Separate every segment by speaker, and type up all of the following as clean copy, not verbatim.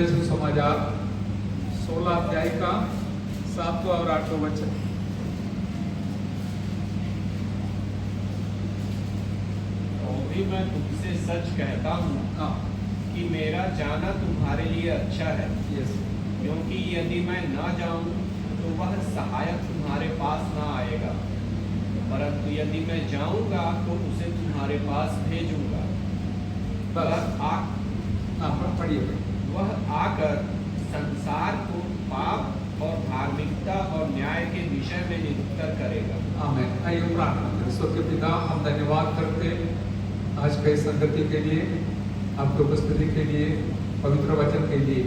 Speaker 1: मत्ती सुसमाचार 16 अध्याय का 7वां और 8वां वचन।
Speaker 2: तो भी मैं तुमसे सच कहता हूँ
Speaker 1: हाँ,
Speaker 2: कि मेरा जाना तुम्हारे लिए अच्छा है,
Speaker 1: यस,
Speaker 2: क्योंकि यदि मैं न जाऊं तो वह सहायक तुम्हारे पास न आएगा, परंतु यदि मैं जाऊंगा तो उसे तुम्हारे पास भेजूंगा।
Speaker 1: पढ़िए।
Speaker 2: वह आकर संसार को पाप और धार्मिकता और न्याय के विषय में निरुत्तर करेगा।
Speaker 1: आमीन। आइए प्रार्थना करें। स्वर्गीय पिता, हम धन्यवाद करते आज के संगति के लिए, आपकी उपस्थिति के लिए, पवित्र वचन के लिए।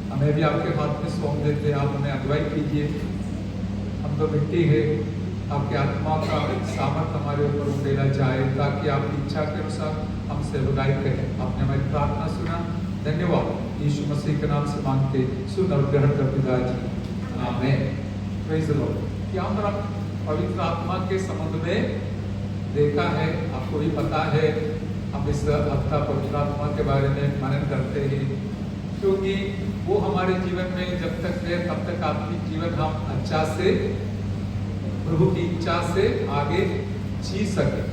Speaker 1: हमें भी आपके हाथ में सौंप देते, आप हमें अगुवाई कीजिए। हम तो मिट्टी है, आपकी आत्मा का सामर्थ हमारे ऊपर उमड़ेला जाए, ताकि आपकी इच्छा के अनुसार हमसे अगुवाई करें। आपने हमारी प्रार्थना सुना, धन्यवाद। यीशु मसीह के नाम से मांगते, सुन और ग्रहण कर पिताजी, आमीन। Praise the Lord. क्या हम पवित्र आत्मा के संबंध में देखा है, आपको भी पता है। हम इस हफ्ता पवित्र आत्मा के बारे में मनन करते हैं, क्योंकि वो हमारे जीवन में जब तक है तब तक आत्मिक जीवन हम अच्छा से प्रभु की इच्छा से आगे जी सके।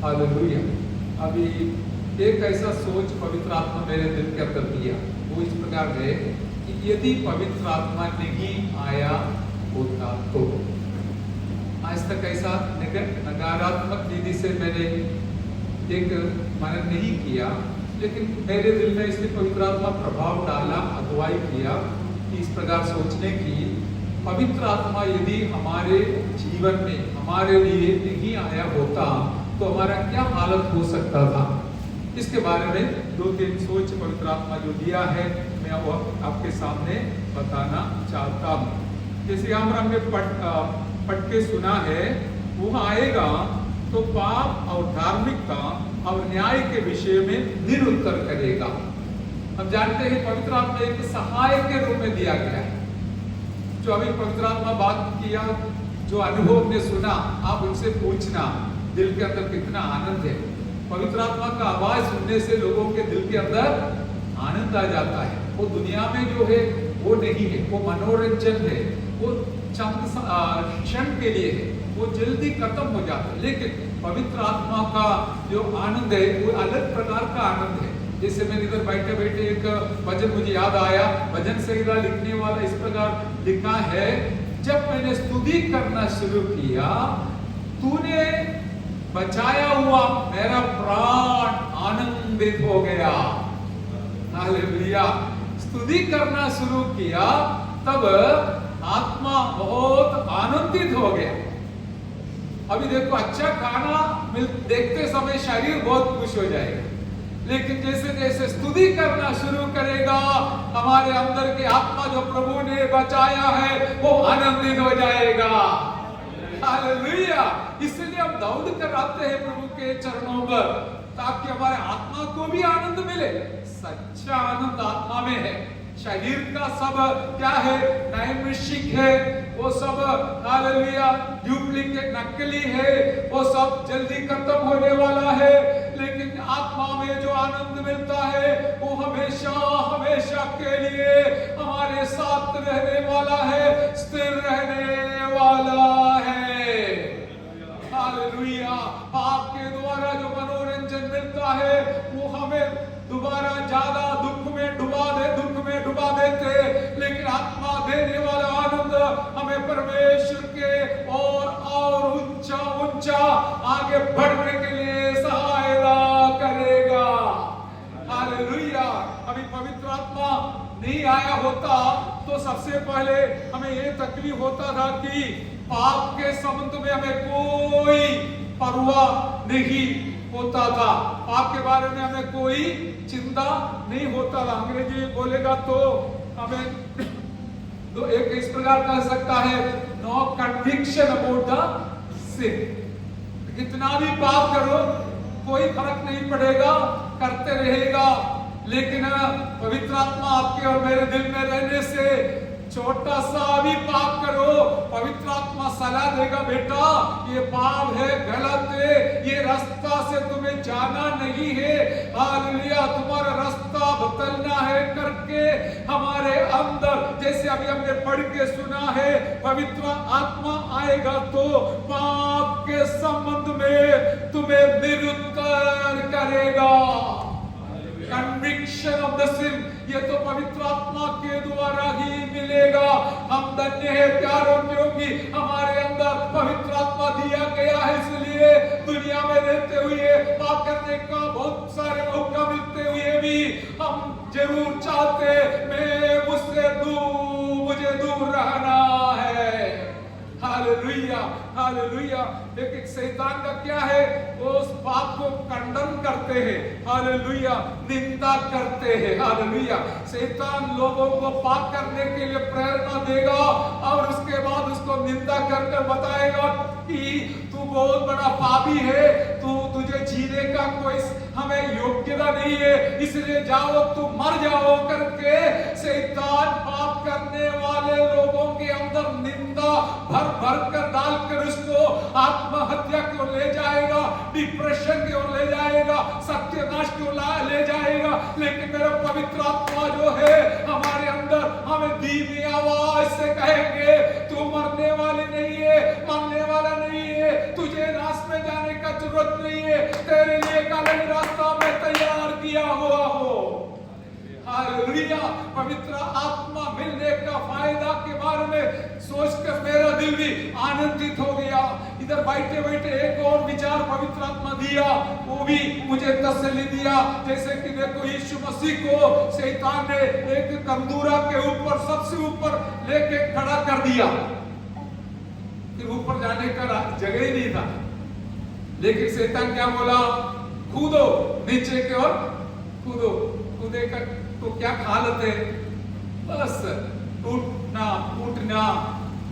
Speaker 1: हालेलुया। अभी एक ऐसा सोच पवित्र आत्मा मेरे दिल के अंदर दिया, वो इस प्रकार है कि यदि पवित्र आत्मा नहीं आया होता तो। आज तक ऐसा नकारात्मक विधि से मैंने एक मनन नहीं किया, लेकिन मेरे दिल में इसने पवित्र आत्मा प्रभाव डाला, अगुवाई किया कि इस प्रकार सोचने की, पवित्र आत्मा यदि हमारे जीवन में हमारे लिए नहीं आया होता तो हमारा क्या हालत हो सकता था। इसके बारे में 2-3 सोच पवित्र आत्मा जो दिया है, मैं वो आपके सामने बताना चाहता हूँ। जैसे हमने पढ़ के सुना है, वो आएगा तो पाप और धार्मिकता और न्याय के विषय में निरुत्तर करेगा। हम जानते हैं पवित्र आत्मा एक सहायक के रूप में दिया गया है। जो अभी पवित्र आत्मा बात किया, जो अनुभव ने सुना, आप उनसे पूछना दिल के अंदर कितना आनंद है। पवित्र आत्मा का आवाज सुनने से लोगों के दिल के अंदर आनंद आ जाता है। वो दुनिया में जो है वो नहीं है, वो मनोरंजन है, वो चंद क्षण के लिए है, वो जल्दी खत्म हो जाता है। लेकिन पवित्र आत्मा का जो आनंद है वो अलग प्रकार का आनंद है। जैसे मैंने इधर बैठे बैठे एक भजन मुझे याद आया, भजन संहिता लिखने वाला इस प्रकार लिखा है, जब मैंने स्तुति करना शुरू किया, तूने बचाया हुआ मेरा प्राण आनंदित हो गया। हालेलुया। स्तुति करना शुरू किया तब आत्मा बहुत आनंदित हो गया। अभी देखो, अच्छा खाना देखते समय शरीर बहुत खुश हो जाएगा, लेकिन जैसे जैसे स्तुति करना शुरू करेगा, हमारे अंदर की आत्मा जो प्रभु ने बचाया है वो आनंदित हो जाएगा। हालेलुया। इसलिए हम दौड़ कर आते हैं प्रभु के चरणों पर, ताकि हमारे आत्मा को भी आनंद मिले। सच्चा आनंद आत्मा में है। शरीर का सब क्या है, नैमिषिक है, वो सब हालेलुया डुप्लीकेट नकली है, वो सब जल्दी खत्म होने वाला है। लेकिन आत्मा में जो आनंद मिलता है वो हमेशा हमेशा के लिए हमारे साथ रहने वाला है, स्थिर रहने वाला है। हालेलुया। पाप के द्वारा जो मनोरंजन मिलता है वो हमें दोबारा ज्यादा दुख में डुबा देते, लेकिन आत्मा देने वाला आनंद हमें परमेश्वर के और ऊंचा आगे बढ़ने के लिए सहायता करेगा। हालेलुया। अभी पवित्र आत्मा नहीं आया होता तो सबसे पहले हमें ये तकलीफ होता था कि पाप के संबंध में हमें कोई परवाह नहीं होता था, पाप के बारे में हमें कोई चिंता नहीं होता था। अंग्रेजी में बोलेगा तो हमें तो एक इस प्रकार कह सकता है, no conviction about the scene. कितना भी पाप करो कोई फर्क नहीं पड़ेगा, करते रहेगा। लेकिन पवित्र आत्मा आपके और मेरे दिल में रहने से छोटा सा भी पाप करो, पवित्र आत्मा सलाह देगा, बेटा ये पाप है, गलत है, ये रास्ता से तुम्हें जाना नहीं है। हालेलुया। तुम्हारा रास्ता बदलना है करके अंदर, जैसे अभी हमने पढ़ के सुना है, पवित्र आत्मा आएगा तो पाप के संबंध में तुम्हें निरुत्तर करेगा। कन्विक्शन ऑफ द सिन, ये तो पवित्र आत्मा के द्वारा ही मिलेगा। हम धन्य है प्यारों, क्योंकि हमारे अंदर पवित्र आत्मा दिया गया है। इसलिए दुनिया में रहते हुए पाप करने का बहुत सारे मौका मिलते हुए भी हम जरूर चाहते, मैं मुझसे दूर, मुझे दूर रहना है। Hallelujah, hallelujah. लेकिन शैतान का क्या है, वो उस पाप को कंडम करते हैं, हालेलुया, निंदा करते हैं, हालेलुया। शैतान लोगों को पाप करने के लिए प्रेरणा देगा और उसके बाद उसको निंदा करके बताएगा कि तू बहुत बड़ा पापी है, तुझे जीने का कोई हमें योग्यता नहीं है, इसलिए जाओ तू मर जाओ करके शैतान पाप करने वाले लोगों के अंदर निंदा भर भर कर डालकर उसको आत्महत्या की ओर ले जाएगा, डिप्रेशन की ओर ले जाएगा, सत्यानाश की ओर ले जाएगा। लेकिन मेरा पवित्र आत्मा जो है हमारे अंदर, हमें धीमी आवाज से कहेंगे तू मरने वाली नहीं है, मरने वाला नहीं है, तुझे नाश में जाने का जरूरत नहीं है, तेरे लिए एक अलग रास्ता मैं तैयार किया हुआ हो। हालेलुया। पवित्र आत्मा मिलने का फायदा के बारे में सोचकर मेरा दिल भी आनंदित हो गया। इधर बैठे बैठे एक और विचार पवित्र आत्मा दिया, वो भी मुझे तसल्ली दिया। जैसे कि देखो, यीशु मसीह को शैतान ने एक तंदूरा के ऊपर, सबसे ऊपर लेके खड़ा कर दिया, फिर ऊपर जाने का जगह ही नहीं था। लेकिन शैतान क्या बोला, कूदो नीचे की ओर, कूदो। कूदे का तो क्या हालत है, बस टूटना, फूटना,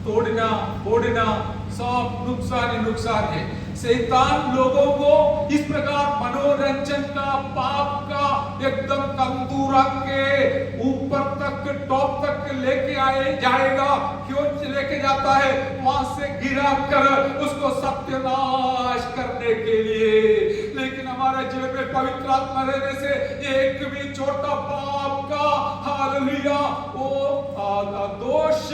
Speaker 1: तोड़ना, फोड़ना, सब नुकसान ही नुकसान है। शैतान लोगों को इस प्रकार मनोरंजन का, पाप का एकदम तंदूरा के ऊपर तक, टॉप तक लेके आए जाएगा। क्यों लेके जाता है, वहां से गिरा कर उसको सत्यानाश करने के लिए। लेकिन हमारे जीवन में पवित्र आत्मा रहने से एक भी छोटा पाप का, हालेलुया, वो दोष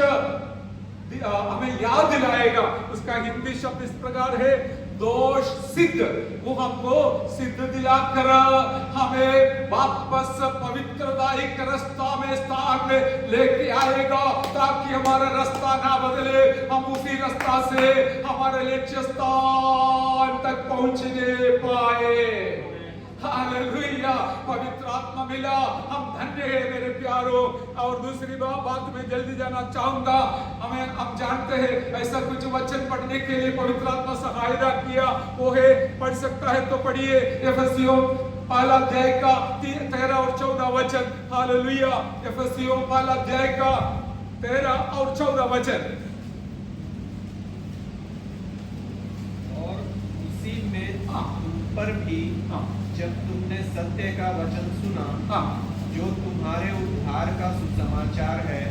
Speaker 1: हमें याद दिलाएगा। उसका हिंदी शब्द इस प्रकार है, दोष सिद्ध। वो हमको सिद्ध दिलाकर हमें वापस पवित्रदायक रास्ता में, स्थान में लेके आएगा, ताकि हमारा रास्ता ना बदले, हम उसी रास्ता से हमारे लक्ष्य स्थान तक पहुंचने पाए। हालेलुया। पवित्र आत्मा मिला, हम धन्य है मेरे प्यारों। और दूसरी बात में जल्दी जाना चाहूंगा, हम जानते हैं ऐसा कुछ वचन पढ़ने के लिए पवित्र आत्मा सहायता किया, वो है, पढ़ सकता है तो पढ़िए, एफेसियों पहला अध्याय का 13 और 14 वचन। हालेलुया। एफेसियों पहला अध्याय का 13 और 14 वचन।
Speaker 2: और उसी में पर भी जब तुमने सत्य का वचन सुना, जो तुम्हारे उद्धार का सुसमाचार है,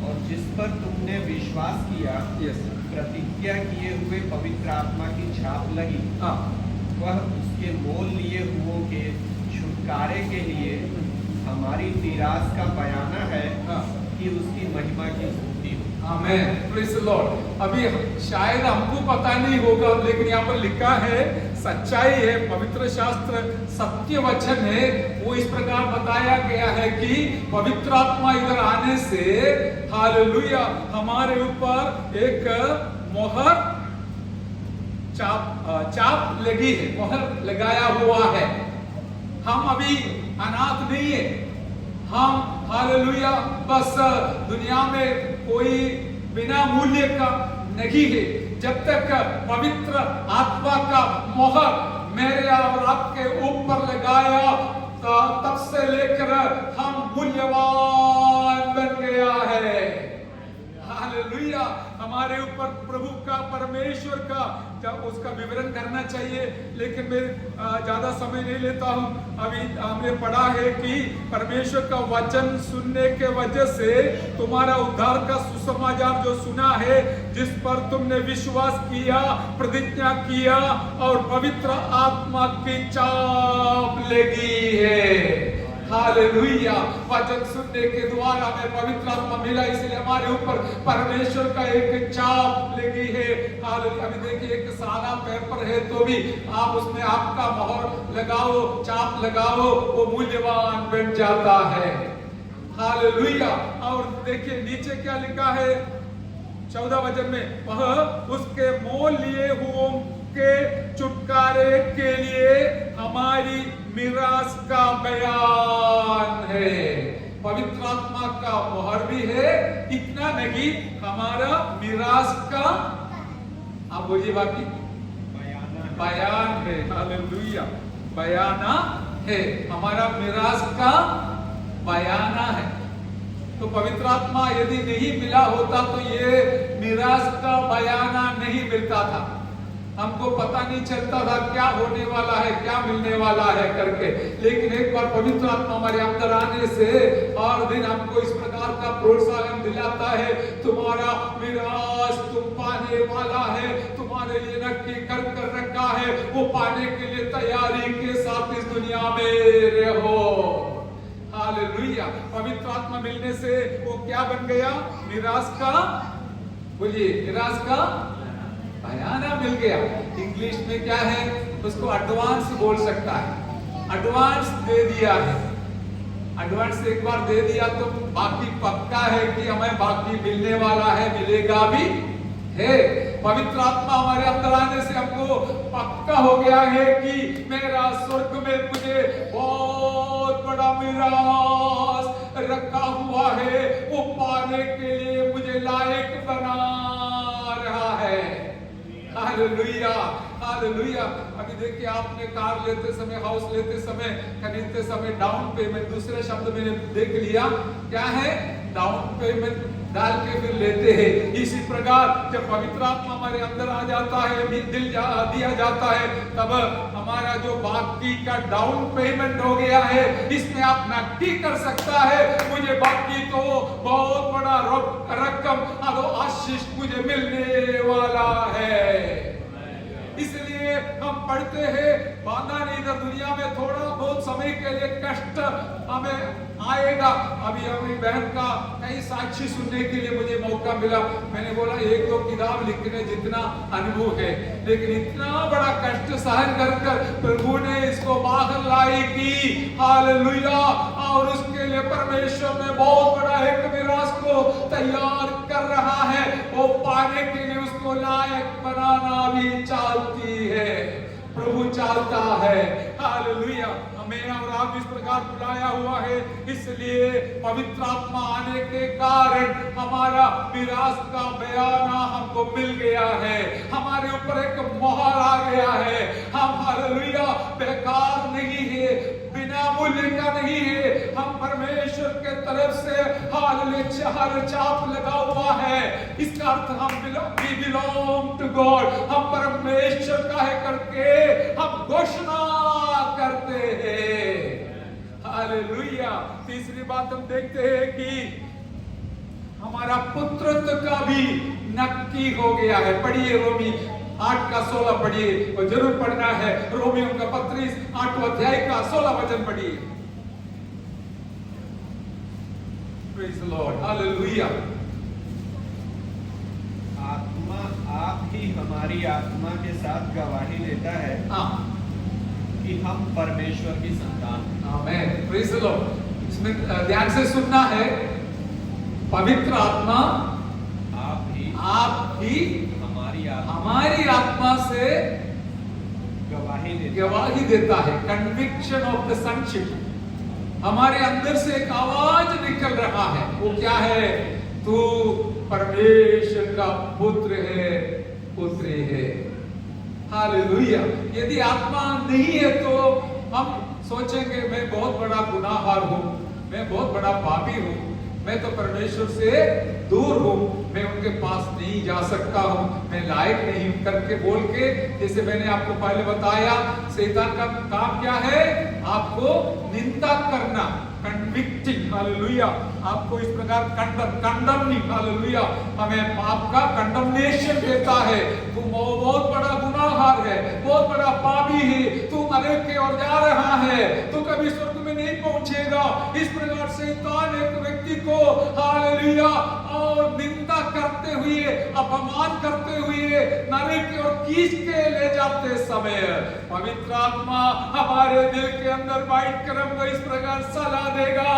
Speaker 2: और जिस पर तुमने विश्वास किया, प्रतिज्ञा किए हुए पवित्र आत्मा की छाप लगी, वह उसके मोल लिए हुओं के छुटकारे के लिए हमारी तिरास का बयाना है कि उसकी महिमा की स्तुति हो।
Speaker 1: आमेन, प्रेज़ द लॉर्ड। अभी शायद हमको पता नहीं होगा, लेकिन यहाँ पर लिखा है, सच्चाई है, पवित्र शास्त्र सत्य वचन है। वो इस प्रकार बताया गया है कि पवित्र आत्मा इधर आने से, हालेलुया, हमारे ऊपर एक मोहर चाप लगी है, मोहर लगाया हुआ है। हम अभी अनाथ नहीं है, हम, हालेलुया, बस दुनिया में कोई बिना मूल्य का नहीं है। जब तक पवित्र आत्मा का मोहर मेरे और आपके ऊपर लगाया, तब से लेकर हम मूल्यवान बन गया है। हालेलुया। हमारे ऊपर प्रभु का, परमेश्वर का, जब उसका विवरण करना चाहिए, लेकिन मैं ज्यादा समय नहीं लेता हूं। अभी हमने पढ़ा है कि परमेश्वर का वचन सुनने के वजह से तुम्हारा उद्धार का सुसमाचार जो सुना है, जिस पर तुमने विश्वास किया, प्रतिज्ञा किया, और पवित्र आत्मा की चाप लगी है। हालेलुया। वचन सुनने के द्वारा हमें पवित्र आत्मा मिला, इसलिए हमारे ऊपर परमेश्वर का एक चाप लगी है। हालेलुया। अभी देखिए एक सादा पेपर है तो भी आप उसमें आपका मोहर लगाओ, चाप लगाओ, वो मूल्यवान बन जाता है। हालेलुया। और देखिए नीचे क्या लिखा है 14 वचन में, वह उसके मोल लिए हुओं के छुटकारे के लिए हमारी मिरास का बयान है। पवित्र आत्मा का मोहर भी है, इतना नहीं हमारा मिरास का, आप बोलिए बाकी, बयान है। हालेलुया। बयाना है, हमारा मिरास का बयाना है। तो पवित्र आत्मा यदि नहीं मिला होता तो ये मिरास का बयाना नहीं मिलता था, हमको पता नहीं चलता था क्या होने वाला है, क्या मिलने वाला है करके। लेकिन एक बार पवित्र आत्मा हमारे अंदर आने से हर दिन हमको इस प्रकार का प्रोत्साहन दिलाता है, तुम्हारा मिरास तुम पाने वाला है, तुम्हारे लिए नक्की कर रखा है, वो पाने के लिए तैयारी के साथ इस दुनिया में रहो। हालेलुया। पवित्र आत्मा मिलने से वो क्या बन गया? मिरास का, बोलिए, मिरास का बयाना मिल गया। इंग्लिश में क्या है, उसको एडवांस बोल सकता है। एडवांस दे दिया है, एडवांस एक बार दे दिया तो बाकी पक्का है कि हमें बाकी मिलने वाला है, मिलेगा भी है। पवित्र आत्मा हमारे अंदर आने से हमको पक्का हो गया है कि मेरा स्वर्ग में मुझे बहुत बड़ा मिरास रखा हुआ है, वो पाने के लिए मुझे लायक बना रहा है। Hallelujah, hallelujah. अभी देखिए आपने कार लेते समय, हाउस लेते समय, खरीदते समय डाउन पेमेंट, दूसरे शब्द मैंने देख लिया क्या है, डाउन पेमेंट डाल के फिर लेते हैं। इसी प्रकार जब पवित्र आत्मा हमारे अंदर आ जाता है, दिल दिया जाता है, तब हमारा जो बाकी का डाउन पेमेंट हो गया है, इसमें आप नक्की कर सकता है मुझे बाकी तो बहुत बड़ा रकम, आशीष मुझे मिलने वाला है। इसलिए हम पढ़ते हैं, बाधा नहीं, इधर दुनिया में थोड़ा बहुत समय के लिए कष्ट हमें आएगा। अभी हमारी बहन का कई साक्षी सुनने के लिए मुझे मौका मिला। मैंने बोला एक दो किताब लिखने जितना अनुभव है, लेकिन इतना बड़ा कष्ट सहन कर प्रभु ने इसको बाहर लाई की। हालेलुया। और उसके लिए परमेश्वर ने बहुत बड़ा एक मिरास को तैयार कर रहा है, वो पाने के लिए उसको लायक बनाना भी चाहती है, प्रभु चाहता है। हालेलुया। हमें और आप इस प्रकार बुलाया हुआ है, इसलिए पवित्र आत्मा आने के कारण हमारा मिरास का बयाना हमको मिल गया है, हमारे ऊपर एक मोहर आ गया है। हम हालेलुया बेकार नहीं है, बिना मूल्य का नहीं है, हम परमेश्वर के तरफ से हालेलुया चाप लगा हुआ है। इसका अर्थ हम we belong to God, हम परमेश्वर का है करके हम घोषणा करते हैं। हालेलुया। तीसरी बात हम देखते हैं कि हमारा पुत्रत्व का भी नक्की हो गया है। पढ़िए रोमी 8:16 पढ़िए, और जरूर पढ़ना है। रोमियों का पत्री 8 अध्याय का 16 वचन पढ़िए। Praise the Lord. हालेलुया।
Speaker 2: आत्मा आप ही हमारी आत्मा के साथ गवाही देता है कि हम परमेश्वर की संतान हैं।
Speaker 1: आमेन। Praise the Lord. इसमें ध्यान से सुनना है, पवित्र आत्मा आप ही हमारी आत्मा से गवाही देता है। कन्विक्शन ऑफ द सनशिप, हमारे अंदर से एक आवाज निकल रहा है। वो क्या है? तू परमेश्वर का पुत्र है, पुत्री है। हालेलुया। यदि आत्मा नहीं है तो हम सोचेंगे मैं बहुत बड़ा गुनाहगार हूँ, मैं बहुत बड़ा पापी हूँ, मैं तो परमेश्वर से दूर हूँ, मैं उनके पास नहीं जा सकता हूँ, मैं लायक नहीं हूँ करके बोल के, जैसे मैंने आपको पहले बताया, शैतान का काम क्या है? आपको निंदा करना, कन्विक्टिंग। हालेलुया। आपको इस प्रकार कंडमनिंग, हालेलुया, हमें पाप का कंडमनेशन देता है। तू बहुत बड़ा गुनाहगार है, बहुत बड़ा पापी है, तू नरक की ओर जा रहा है, तू कभी स्वर्ग में नहीं पहुंच पूछेगा। इस प्रकार शैतान एक व्यक्ति को हालेलुया और निंदा करते हुए, अपमान करते हुए नरक की ओर खींच के ले जाते समय पवित्र आत्मा हमारे दिल के अंदर बैठकर हमको इस प्रकार सलाह देगा,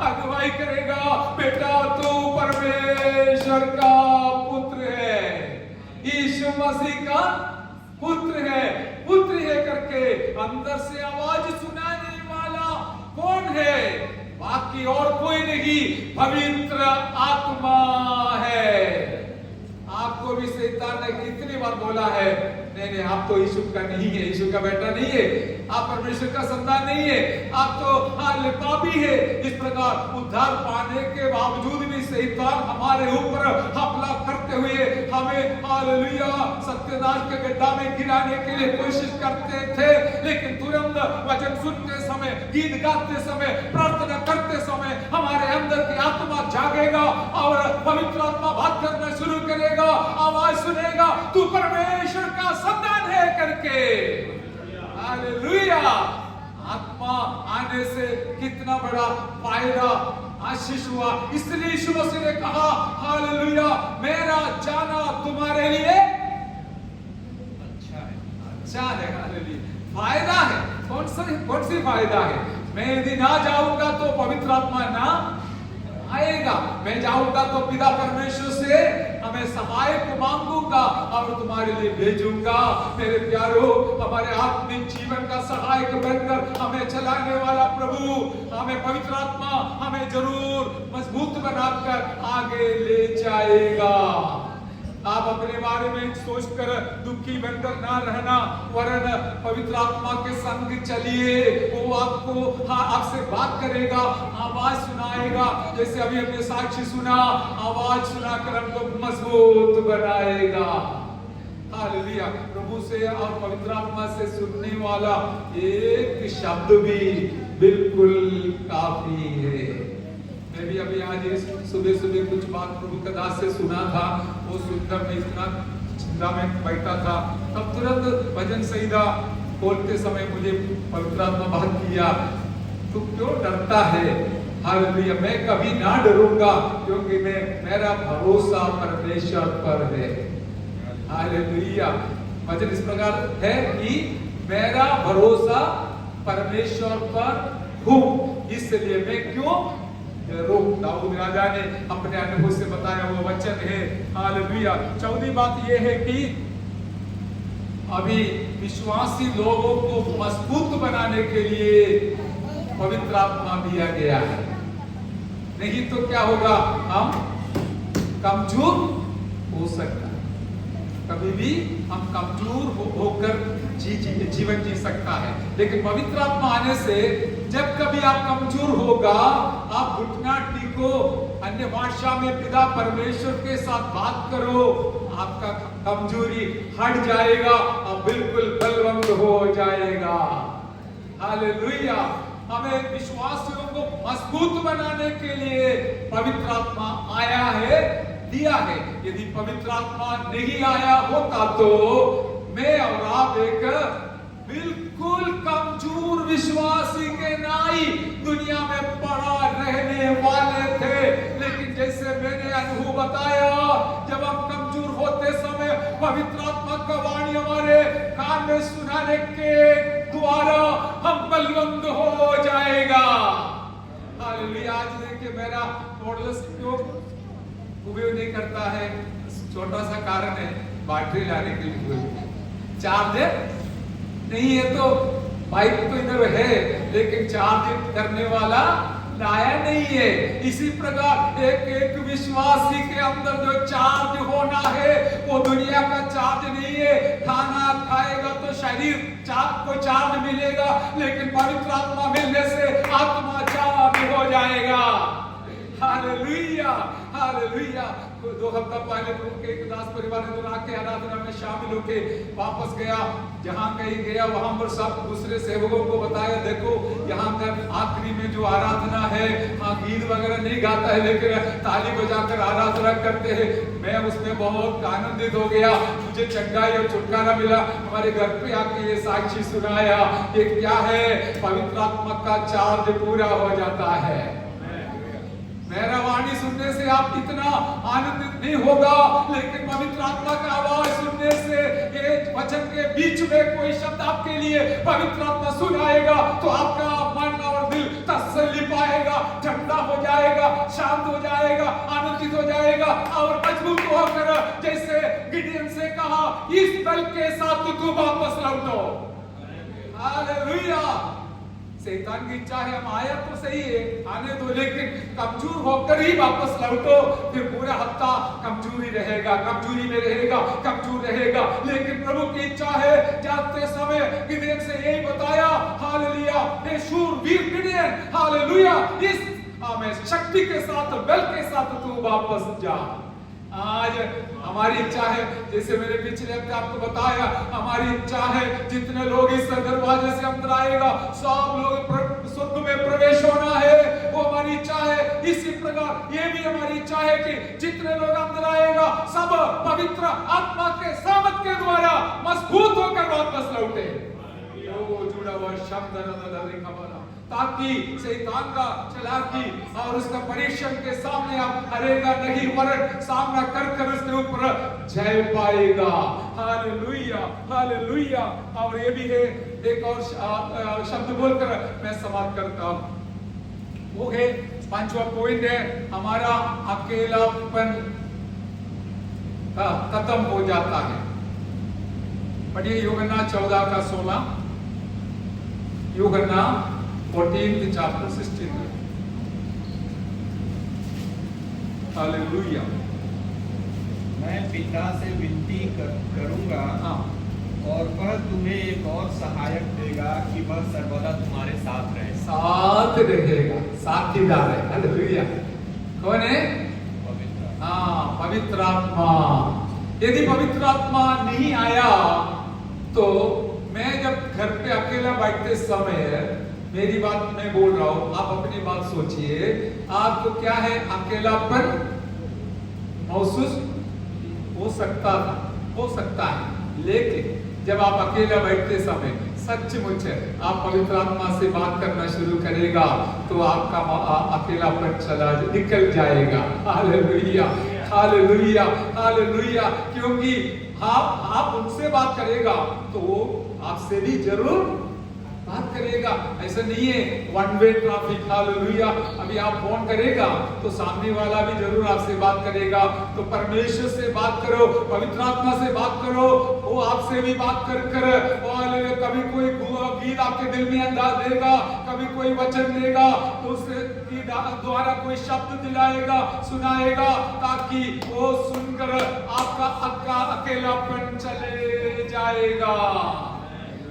Speaker 1: अगुवाई करेगा, बेटा तू परमेश्वर का पुत्र है, यीशु मसीह का पुत्र है, पुत्र है करके अंदर से आवाज सुनाने वाला कौन है? बाकी और कोई नहीं, पवित्र आत्मा है। आपको भी शैतान ने कितनी बार बोला है, नहीं आप तो यीशु का नहीं है, यीशु का बेटा नहीं है, आप परमेश्वर का संतान नहीं है, आप तो पापी है। इस प्रकार उद्धार पाने के बावजूद भी शैतान हमारे ऊपर हमला करते हुए हमें हालेलुया सत्यनाश के गड्ढा में गिराने के लिए कोशिश करते थे। लेकिन तुरंत वचन सुनते समय, गीत गाते समय, प्रार्थना करते समय हमारे अंदर की आत्मा जागेगा और पवित्र आत्मा बात करना शुरू करेगा, आवाज सुनेगा, तू परमेश्वर का संतान है करके। हालेलुया। आत्मा आने से कितना बड़ा फायदा, आशीष हुआ। इसलिए यीशु मसीह ने कहा हालेलुया, मेरा जाना तुम्हारे लिए अच्छा है, अच्छा है। हालेलुया, फायदा है। कौन सी फायदा है? मैं यदि ना जाऊंगा तो पवित्र आत्मा ना आएगा, मैं जाऊंगा तो पिता परमेश्वर से हमें सहायक मांगूंगा और तुम्हारे लिए भेजूंगा। मेरे प्यारो, हमारे आत्मिक जीवन का सहायक बनकर हमें चलाने वाला प्रभु, हमें पवित्र आत्मा हमें जरूर मजबूत बनाकर आगे ले जाएगा। आप अपने बारे में सोचकर दुखी बनकर ना रहना, वरन पवित्र आत्मा के संग चलिए। वो आपको आपसे बात करेगा, आवाज सुनाएगा, जैसे अभी हमने साक्षी सुना, आवाज सुनाकर हमको मजबूत बनाएगा। हालेलुया। प्रभु से और पवित्र आत्मा से सुनने वाला एक शब्द भी बिल्कुल काफी है। मैं भी अभी आज सुबह सुबह कुछ बात प्रभु का दास से सुना था, वो सुनकर मैं इतना चिंता में बैठा था। तब तुरंत भजन संहिता खोलते समय मुझे पवित्र आत्मा बात किया, तू क्यों डरता है? हालेलुया, मैं कभी ना डरूंगा क्योंकि मेरा भरोसा परमेश्वर पर है। हालेलुया। वचन इस प्रकार है कि मेरा भरोसा परमेश्वर पर हूं, इसलिए मैं क्यों डरूं। दाऊद राजा ने अपने अनुभव से बताया वो वचन है। हालेलुया। चौथी बात यह है कि अभी विश्वासी लोगों को मजबूत बनाने के लिए पवित्र आत्मा दिया गया है, नहीं तो क्या होगा, हम कमजोर हो सकता है। कभी भी हम कमजोर होकर जीवन जी सकता है। लेकिन पवित्र आत्मा आने से जब कभी आप कमजोर होगा, आप घुटना टेको, अन्य भाषा में पिता परमेश्वर के साथ बात करो, आपका कमजोरी हट जाएगा और बिल्कुल बलवंत हो जाएगा। हालेलुया। हमें विश्वासियों को मजबूत बनाने के लिए पवित्र आत्मा आया है, दिया है। यदि पवित्र आत्मा नहीं आया होता तो मैं और आप एक बिल्कुल कमजोर विश्वासी के नाई दुनिया में पड़ा रहने वाले थे। लेकिन जैसे मैंने अनुभव बताया, जब हम कमजोर होते समय पवित्र आत्मा का वाणी हमारे कान में सुनाने के द्वारा हम बलवंत हो जाएगा। हालेलुया। आज देखिए मेरा मॉडल्स क्यों उपयोग नहीं करता है, छोटा सा कारण है, बैटरी लाने के लिए चार्जर नहीं है, तो बाइक तो इधर है लेकिन चार्ज करने वाला लाया नहीं है। इसी प्रकार एक विश्वासी के अंदर जो चार्ज होना है वो दुनिया का चार्ज नहीं है। खाना खाएगा तो शरीर को चार्ज मिलेगा, लेकिन पवित्र आत्मा मिलने से आत्मा चार्ज हो जाएगा। Hallelujah, hallelujah. 2 हफ्ता पहले प्रभु के एक दास परिवार ने तो आके आराधना में शामिल होके वापस गया। जहां कहीं गया वहां पर सब दूसरे सेवकों को बताया, देखो यहाँ का आखिरी में जो आराधना है, हाँ गीत वगैरह नहीं गाता है लेकिन ताली बजाकर आराधना करते हैं। मैं उसमें बहुत आनंदित हो गया, मुझे चंगाई और छुटकारा मिला। हमारे घर पे आके ये साक्षी सुनाया, ये क्या है, पवित्र आत्मा का चार्ज पूरा हो जाता है। मेरा वाणी सुनने से आप इतना आनंदित नहीं होगा, लेकिन पवित्र आत्मा का आवाज सुनने से एक वचन के बीच में कोई शब्द आपके लिए पवित्र आत्मा सुनाएगा तो आपका मन और दिल तसल्ली पाएगा, ठंडा हो जाएगा, शांत हो जाएगा, आनंदित हो जाएगा और मजबूत होकर, जैसे गिडियन से कहा, इस बल के साथ तू वापस लौटो। हालेलुया। शैतान की इच्छा है हम आया तो सही है, आने दो, लेकिन कमजोर होकर ही वापस लौटो। फिर पूरा हफ्ता कमजोरी रहेगा, कमजोरी में रहेगा, कमजोर रहेगा। लेकिन प्रभु की इच्छा है, जाते समय गिडियन से यही बताया, हालेलुया, हे शूरवीर गिडियन, हालेलुया, इस शक्ति के साथ, बल के साथ तू वापस जा। आज हमारी इच्छा है, जैसे मैंने पिछले हफ्ते आपको बताया, हमारी इच्छा है जितने लोग इस दरवाजे से अंदर आएगा सब लोग स्वर्ग में प्रवेश होना है, वो हमारी इच्छा है। इसी प्रकार ये भी हमारी इच्छा है कि जितने लोग अंदर आएगा सब पवित्र आत्मा के सामर्थ के द्वारा मजबूत होकर वापस लौटे। जुड़ा हुआ शब्द ताकि शैतान का चालाकी और उसका परीक्षण के सामने आप हरेगा नहीं, वरन सामना कर उसके ऊपर जय पाएगा। Hallelujah, hallelujah. और ये भी है, एक और शब्द बोलकर मैं समाप्त करता हूं, वो है 5वां पॉइंट है, हमारा अकेलापन खत्म हो जाता है। पढ़िए यूहन्ना 14:16, यूहन्ना 14th chapter 16। हालेलुया।
Speaker 2: मैं पिता से विनती करूंगा,
Speaker 1: हाँ,
Speaker 2: और वह तुम्हें एक और सहायक देगा कि वह सर्वदा तुम्हारे साथ रहे।
Speaker 1: साथ रहेगा, साथीदार है। हालेलुया। कौन है?
Speaker 2: पवित्र।
Speaker 1: हाँ, पवित्र आत्मा। यदि पवित्र आत्मा नहीं आया तो मैं जब घर पे अकेला बैठते समय, मेरी बात मैं बोल रहा हूं, आप अपनी बात सोचिए, आपको क्या है, अकेलापन महसूस हो सकता है, लेकिन जब आप अकेला बैठते समय सचमुच आप पवित्र आत्मा से बात करना शुरू करेगा तो आपका अकेलापन निकल जाएगा। Hallelujah, hallelujah, hallelujah. क्योंकि आप उनसे बात करेगा तो वो आपसे भी जरूर बात करेगा। ऐसा नहीं है वन वे ट्रैफिक। हालेलुया। अभी आप फोन करेगा तो सामने वाला भी जरूर आपसे बात करेगा। तो परमेश्वर से बात करो, पवित्र आत्मा से बात करो, वो आपसे भी बात कर और कभी कोई गीत आपके दिल में अंदाज देगा, कभी कोई वचन देगा, तो उसके द्वारा कोई शब्द दिलाएगा, सुनाएगा, ताकि वो सुनकर आपका अकेलापन चले जाएगा।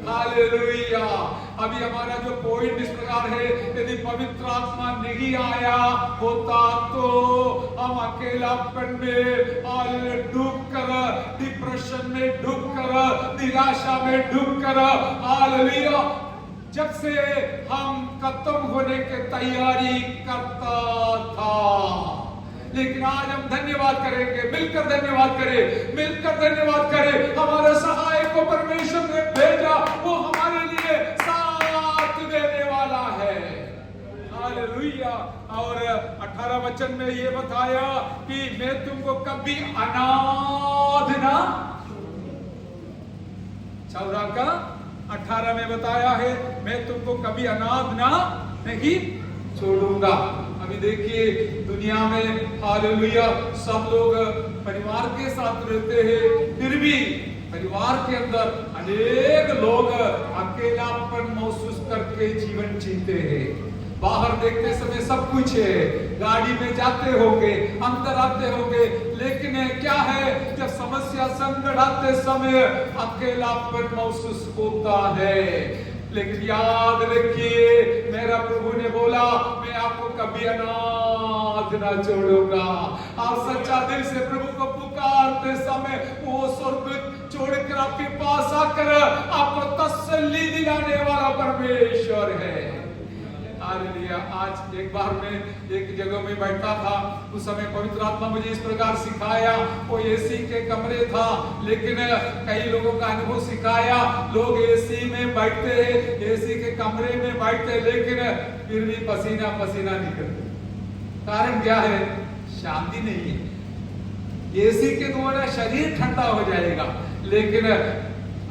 Speaker 1: हालेलुया। अभी हमारा जो पॉइंट इस प्रकार है, यदि पवित्र आत्मा नहीं आया होता तो हम अकेलापन में डूबकर, डिप्रेशन में डूबकर, निराशा में डूबकर, हालेलुया, जब से हम खत्म होने की तैयारी करता था। लेकिन आज हम धन्यवाद करेंगे, मिलकर धन्यवाद करें, मिलकर धन्यवाद करें। हमारे सहायक को परमेश्वर ने भेजा, वो हमारे लिए साथ देने वाला है। हालेलुया। और 18 वचन में ये बताया कि मैं तुमको कभी अनाथ ना, 14 का 18 में बताया है, मैं तुमको कभी अनाथ ना नहीं छोड़ूंगा। अभी देखिए दुनिया में हालेलुया सब लोग परिवार के साथ रहते हैं, फिर भी परिवार के अंदर अनेक लोग अकेलापन महसूस करके जीवन जीते हैं। बाहर देखते समय सब कुछ है, गाड़ी में जाते होंगे, अंदर आते होंगे, लेकिन क्या है, जब समस्या संकट आते समय अकेलापन महसूस होता है। लेकिन याद रखिए, मेरा प्रभु ने बोला मैं आपको कभी अनाथ हाथ ना छोड़ूंगा। आप सच्चा दिल से प्रभु को पुकारते समय वो स्वर्ग छोड़कर आपके पास आकर आपको तसल्ली दिलाने वाला परमेश्वर है। हालेलुया। आज एक बार मैं एक जगह में बैठा था, उस समय पवित्र आत्मा मुझे इस प्रकार सिखाया। वो एसी के कमरे था, लेकिन कई लोगों का अनुभव सिखाया, लोग एसी में बैठते हैं, एसी के कमरे में बैठते, लेकिन फिर भी पसीना पसीना निकलते। कारण क्या है? शांति नहीं है। एसी के द्वारा शरीर ठंडा हो जाएगा, लेकिन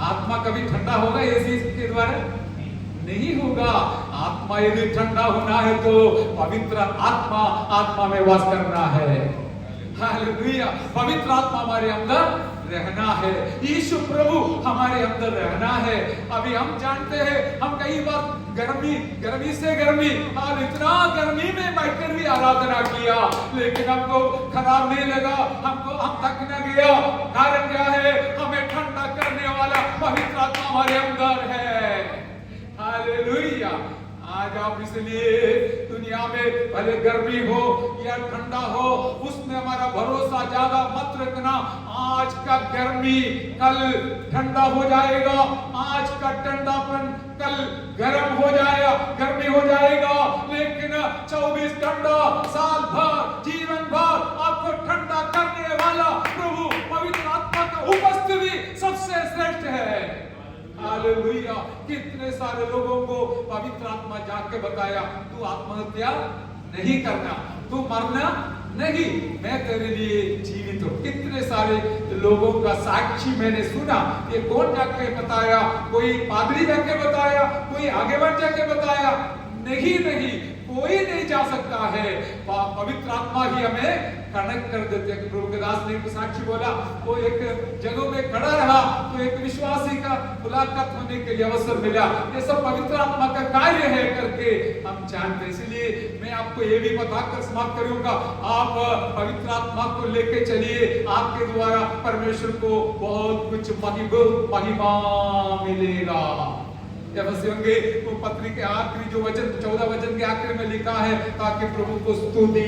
Speaker 1: आत्मा कभी ठंडा होगा एसी के द्वारा? नहीं होगा। आत्मा यदि ठंडा होना है तो पवित्र आत्मा में वास करना है। हालेलुया। पवित्र आत्मा हमारे अंदर रहना है, यीशु प्रभु हमारे अंदर रहना है। अभी हम जानते हैं, हम कई बार गर्मी से गर्मी और इतना गर्मी में बैठकर भी आराधना किया, लेकिन हमको खराब नहीं लगा, हम थक न गया। कारण क्या है? हमें ठंडा करने वाला पवित्र आत्मा हमारे अंदर है। हालेलुया। आज आप इसलिए दुनिया में भले गर्मी हो या ठंडा हो, उसमें हमारा भरोसा ज्यादा मत रखना। आज का गर्मी कल ठंडा हो जाएगा, आज का ठंडापन कल गर्म हो जाएगा, गर्मी हो जाएगा। लेकिन 24 घंटा साल भर जीवन भर आपको ठंडा करने वाला प्रभु पवित्र आत्मा का उपस्थिति सबसे श्रेष्ठ है। हालेलुया। कितने सारे लोगों को पवित्र आत्मा जाके बताया, तू आत्महत्या नहीं करना, तू मरना नहीं, मैं तेरे लिए जीवित हूं। कितने सारे लोगों का साक्षी मैंने सुना। ये कौन जाके बताया? कोई पादरी जाके बताया, कोई आगे बढ़ जाके बताया? नहीं, कोई नहीं जा सकता है। पवित्र आत्मा ही हमें कनेक्ट कर देते हैं। प्रभु के दास ने एक साक्षी बोला, वो एक जगह में खड़ा रहा तो एक विश्वासी का मुलाकात होने के लिए अवसर मिला। ये सब पवित्र आत्मा का कार्य है करके हम जानते। इसलिए मैं आपको ये भी बताकर समाप्त करूंगा, आप पवित्र आत्मा को लेके चलिए, आपके द्वारा परमेश्वर को बहुत कुछ महिमा मिलेगा। एफिसियों के वो पत्री के आखिरी जो वचन 14 वचन के आखिरी में लिखा है, ताकि प्रभु को स्तुति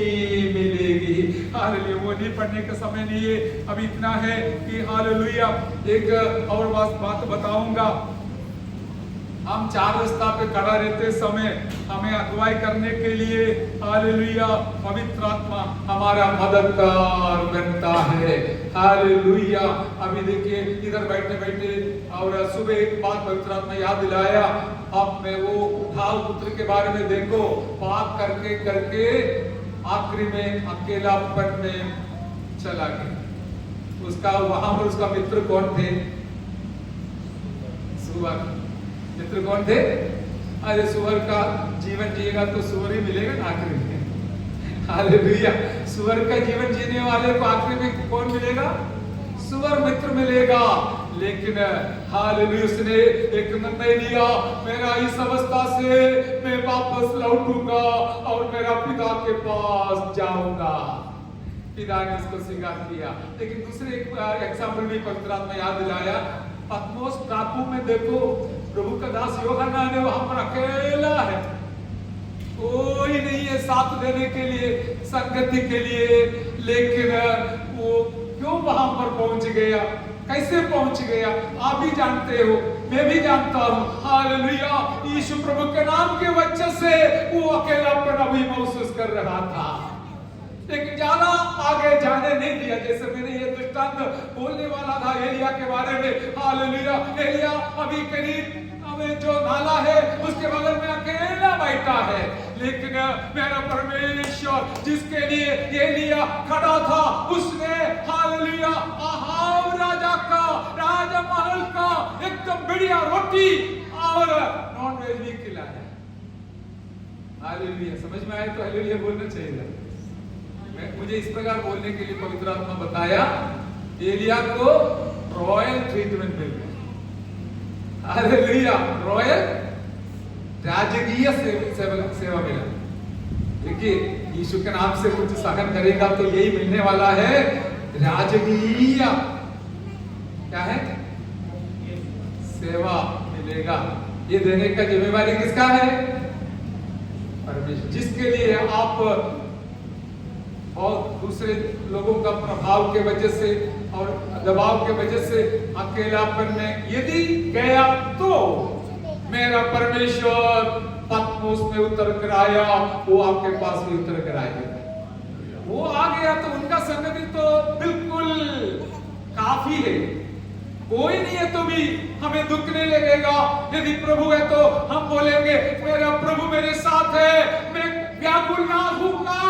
Speaker 1: मिलेगी। हालेलुया। वो नहीं पढ़ने का समय नहीं है, अभी इतना है कि हालेलुया। एक और बात बताऊंगा। हम चार रास्ता पे खड़ा रहते समय हमें अगुवाई करने के लिए हालेलुया पवित्र आत्मा हमारा मददगार बनता है। हालेलुया। अभी देखिए इधर बैठे बैठे और सुबह एक बात पवित्र आत्मा याद दिलाया, अब मैं वो उठाव पुत्र के बारे में देखो, बात करके करके आखिरी में अकेलापन में चला गया। उसका वहां पर उसका मित्र कौन थे? सुअर। मित्र कौन थे? अरे सुअर का जीवन जिएगा तो सुअर ही मिलेगा ना आखिरी में। हालेलुया। सुअर का जीवन जीने वाले को आखिरी में कौन मिलेगा? सुअर मित्र मिलेगा। लेकिन हालेलुया उसने एक निर्णय लिया, मेरा इस अवस्था से मैं वापस लौटूंगा और मेरा पिता के पास जाऊंगा। पिता ने उसको स्वीकार किया। लेकिन दूसरे एक एग्जाम्पल भी पवित्र आत्मा याद दिलाया, पतमोस टापू में देखो प्रभु का दास यूहन्ना ने वहां पर अकेला है, कोई नहीं है साथ देने के लिए, संगति के लिए। लेकिन वो क्यों वहां पर पहुंच गया? कैसे पहुंच गया? आप भी जानते हो, मैं भी जानता हूं। हालेलुया। यीशु प्रभु के नाम के वजह से वो अकेलापन अभी महसूस कर रहा था, लेकिन ज्यादा आगे जाने नहीं दिया। जैसे मैंने ये दृष्टांत बोलने वाला था एलिया के बारे में। हालेलुया। एलिया अभी करीब जो नाला है उसके बगल में अकेला बैठा है, लेकिन मेरा परमेश्वर जिसके लिए एलिया खड़ा था, उसने हालेलुया अहाब राजा का, राजमहल का एकदम बढ़िया रोटी और नॉन वेज भी खिलाया। हालेलुया। समझ में आए तो हालेलुया बोलना चाहिए। मुझे इस प्रकार बोलने के लिए पवित्र आत्मा बताया, एलिया को रॉयल ट्रीटमेंट मिल गया। हालेलुया। रॉयल राजकीय सेवा मिला। देखिए यीशु के नाम से कुछ सहन करेगा तो यही मिलने वाला है, राजकीय क्या है? सेवा मिलेगा। ये देने का जिम्मेवारी किसका है? परमेश्वर। जिसके लिए आप और दूसरे लोगों का प्रभाव के वजह से और दबाव के वजह से अकेलापन में यदि गया तो मेरा परमेश्वर पत्मोस में उतर कर आया, वो आपके पास भी उतर कर आएगा। वो आ गया तो उनका संगति तो बिल्कुल काफी है। कोई नहीं है तो भी हमें दुख नहीं लगेगा। यदि प्रभु है तो हम बोलेंगे मेरा प्रभु मेरे साथ है, मैं व्याकुल ना होऊंगा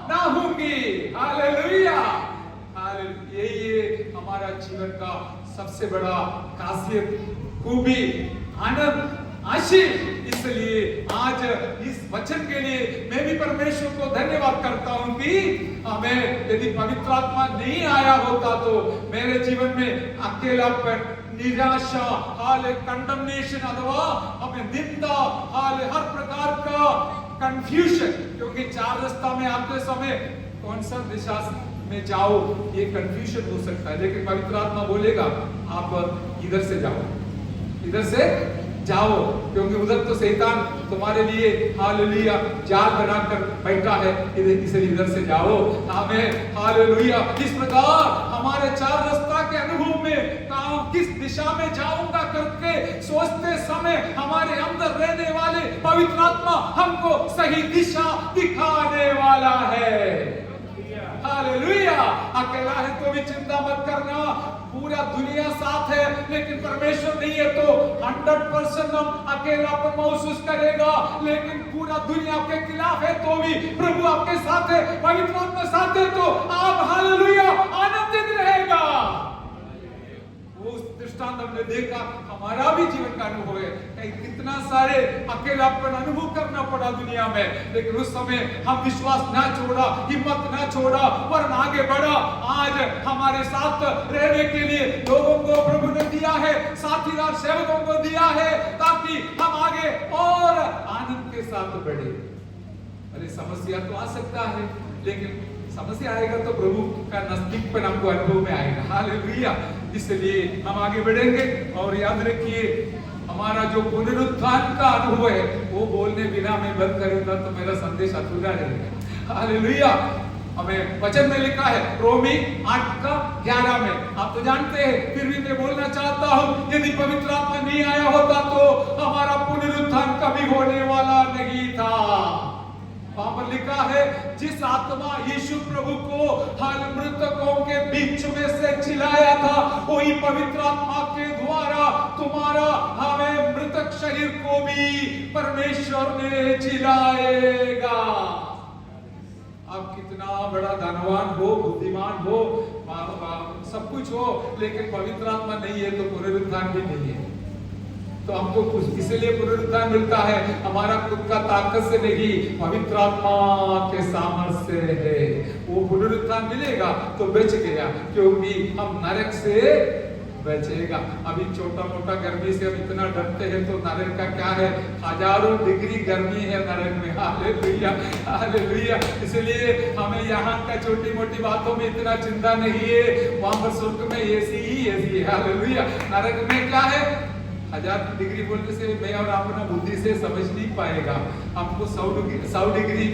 Speaker 1: ना होंगी। Hallelujah, hallelujah. ये हमारा जीवन का सबसे बड़ा खासियत, खूबी, आनंद, आशीष। इसलिए आज इस वचन के लिए मैं भी परमेश्वर को धन्यवाद करता हूं कि हमें यदि पवित्र आत्मा नहीं आया होता तो मेरे जीवन में अकेलापन, निराशा, हाल कंडमनेशन अथवा हमें निंदा, हाल हर प्रकार का कंफ्यूजन, क्योंकि चार रास्ता में आते समय कौन सा दिशा में जाओ ये कंफ्यूजन हो सकता है। लेकिन पवित्र आत्मा बोलेगा आप इधर से जाओ, इधर से जाओ, क्योंकि उधर तो शैतान तुम्हारे लिए हालेलुया जाल बनाकर बैठा है, इसलिए इधर से जाओ। हमें हालेलुया इस प्रकार हमारे चार रास्ता के अनुभव में कहां किस दिशा में जाऊंगा करके सोचते समय हमारे अंदर रहने वाले पवित्र आत्मा हमको सही दिशा दिखाने वाला है। हालेलुया। अकेला है तो भी चिंता मत करना, पूरा दुनिया साथ है, लेकिन परमेश्वर नहीं है तो 100% हम अकेलापन महसूस करेगा। लेकिन पूरा दुनिया आपके खिलाफ है तो भी प्रभु आपके साथ है, पवित्र आत्मा साथ है तो आप हालेलुया आनंदित रहेगा। वो दृष्टांत हमने देखा, हमारा भी जीवन का अनुभव है। कितना सारे अकेलापन अनुभव करना पड़ा दुनिया में, लेकिन उस समय हम विश्वास ना छोड़ा, हिम्मत ना छोड़ा, वरन आगे बढ़ा। आज हमारे साथ रहने के लिए लोगों को प्रभु ने दिया है, साथीदार सेवकों को दिया है, ताकि हम आगे और आनंद के साथ बढ़े। अरे समस्या तो आ सकता है, लेकिन समस्या आएगा तो प्रभु का नजदीकपन हमको अनुभव में आएगा। हालेलुया। इसलिए हम आगे बढ़ेंगे और याद रखिए हमारा जो पुनरुत्थान का अनुभव है वो बोलने बिना मैं बंद करूंगा तो मेरा संदेश अधूरा रहेगा। हालेलुया। हमें वचन में लिखा है रोमी 8:11 में, आप तो जानते हैं, फिर भी मैं बोलना चाहता हूं, यदि पवित्र आत्मा नहीं आया होता तो हमारा पुनरुत्थान कभी होने वाला नहीं था। वहां पर लिखा है जिस आत्मा यीशु प्रभु को हाल मृतकों के बीच में से चिल्लाया था, वही पवित्र आत्मा के द्वारा तुम्हारा हमें मृतक शरीर को भी परमेश्वर ने चिल्लाएगा। आप कितना बड़ा धनवान हो, बुद्धिमान हो, सब कुछ हो, लेकिन पवित्र आत्मा नहीं है तो पुनरुत्थान भी नहीं है। तो हमको कुछ इसलिए पुनरुत्थान मिलता है, हमारा खुद का ताकत से नहीं, पवित्र आत्मा के सामर्थ्य से है। वो पुनरुत्थान मिलेगा तो बच गया, क्योंकि हम नरक से बचेगा। अभी छोटा मोटा गर्मी से हम इतना डरते हैं तो नरक का क्या है, हजारों डिग्री गर्मी है नरक में। Hallelujah, hallelujah. इसलिए हमें यहाँ का छोटी मोटी बातों में इतना चिंता नहीं है, वहां पर स्वर्ग में एसी ही एसी है। हालेलुया। नरक में क्या है, 1000 डिग्री बोलने से मैं और आप ना बुद्धि से समझ नहीं पाएगा। हमको 100 डिग्री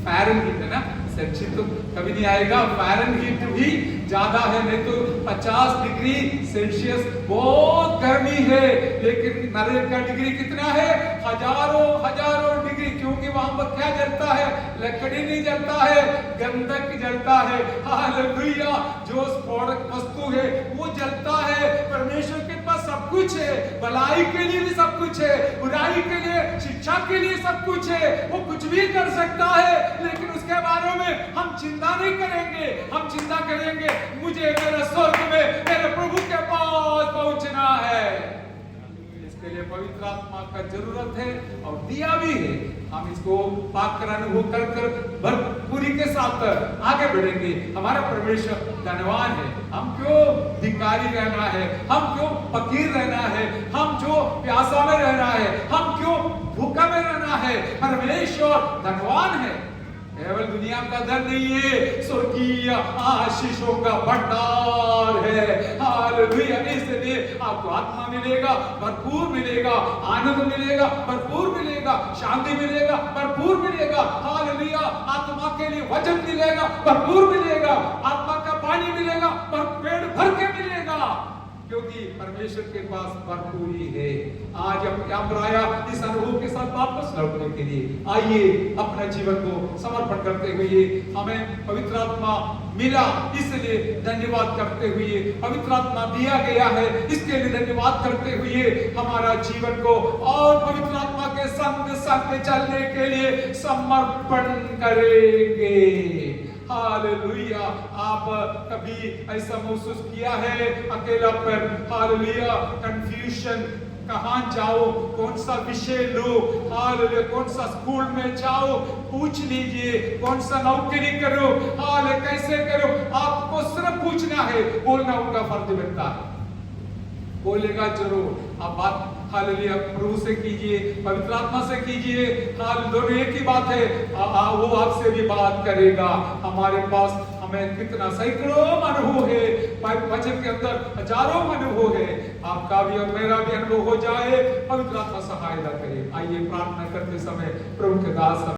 Speaker 1: फ़ारेनहीट है ना, सेल्सियस तो कभी नहीं आएगा, फ़ारेनहीट भी ज्यादा है, नहीं तो 50 डिग्री सेल्सियस बहुत गर्मी है। लेकिन नरक का डिग्री कितना है, हजारों डिग्री, क्योंकि वहां पर क्या जलता है, लकड़ी नहीं जलता है, गंधक जलता है। हालेलुया। जो स्फोटक वस्तु है वो जलता है। परमेश्वर के पास सब कुछ है, भलाई के लिए भी सब कुछ है, बुराई के लिए, शिक्षा के लिए सब कुछ है, वो कुछ भी कर सकता है। लेकिन उसके बारे में हम चिंता नहीं करेंगे, हम चिंता करेंगे मुझे मेरे स्वर्ग में मेरे प्रभु के पास पहुंचना है। इसके लिए पवित्र आत्मा का जरूरत है और दिया भी है। हम इसको पाकर अनुभव कर भरपूरी के साथ आगे बढ़ेंगे। हमारा परमेश्वर धनवान है, हम क्यों भिखारी रहना है, हम क्यों फकीर रहना है, हम जो प्यासा में रहना है, हम क्यों भूखा में रहना है। परमेश्वर धनवान है, केवल दुनिया का धन नहीं है, स्वर्गीय हालेलुया, आशीषों का भंडार है। हालेलुया, इसलिए आपको आत्मा मिलेगा, भरपूर मिलेगा, आनंद मिलेगा, भरपूर मिलेगा, शांति मिलेगा, भरपूर मिलेगा। हालेलुया, आत्मा के लिए वचन मिलेगा, भरपूर मिलेगा, आत्मा का पानी मिलेगा, पेट भर के मिलेगा, क्योंकि परमेश्वर के पास भरपूरी है। आज हम आया इस अनुभव के साथ वापस लौटने के लिए आइए अपना जीवन को समर्पण करते हुए हमें पवित्र आत्मा मिला, इसलिए धन्यवाद करते हुए, पवित्र आत्मा दिया गया है इसके लिए धन्यवाद करते हुए हमारा जीवन को और पवित्र आत्मा के संग संग चलने के लिए समर्पण करेंगे। हालेलुया, आप कभी ऐसा महसूस किया है अकेलापन, हालेलुया, कंफ्यूजन, कहां जाओ, कौन सा विषय लो, हालेलुया, कौन सा स्कूल में जाओ, पूछ लीजिए, कौन सा नौकरी करो, हाले कैसे करो, आपको सिर्फ पूछना है, बोलना उनका फर्ज बनता है। बोलेगा जरूर, आप बात हालेलुया प्रभु से कीजिए, पवित्र आत्मा से कीजिए, हाल दोनों एक ही बात है, वो आपसे भी बात करेगा। हमारे पास हमें कितना सैकड़ों अनुभव है, वचन के अंदर हजारों अनुभव है, आपका भी और मेरा भी अनुभव हो जाए, पवित्र आत्मा सहायता करे। आइए प्रार्थना करते समय प्रभु के दास